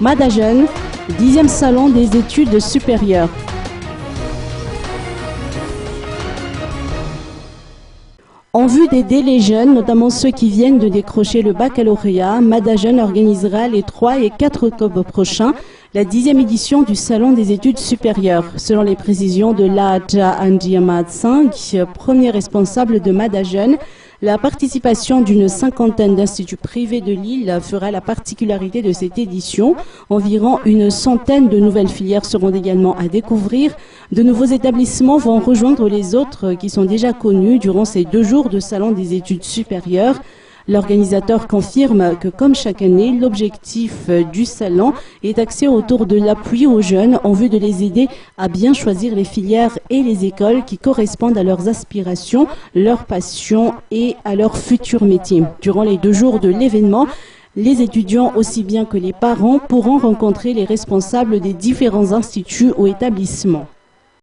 Madajeune, 10e salon des études supérieures. En vue d'aider les jeunes, notamment ceux qui viennent de décrocher le baccalauréat, Madajeune organisera les 3 et 4 octobre prochains la 10e édition du Salon des études supérieures. Selon les précisions de Laja Andiamad 5, premier responsable de Madajeune, la participation d'une cinquantaine d'instituts privés de l'île fera la particularité de cette édition. Environ une centaine de nouvelles filières seront également à découvrir. De nouveaux établissements vont rejoindre les autres qui sont déjà connus durant ces 2 jours de Salon des études supérieures. L'organisateur confirme que, comme chaque année, l'objectif du salon est axé autour de l'appui aux jeunes en vue de les aider à bien choisir les filières et les écoles qui correspondent à leurs aspirations, leurs passions et à leur futur métier. Durant les 2 jours de l'événement, les étudiants, aussi bien que les parents, pourront rencontrer les responsables des différents instituts ou établissements.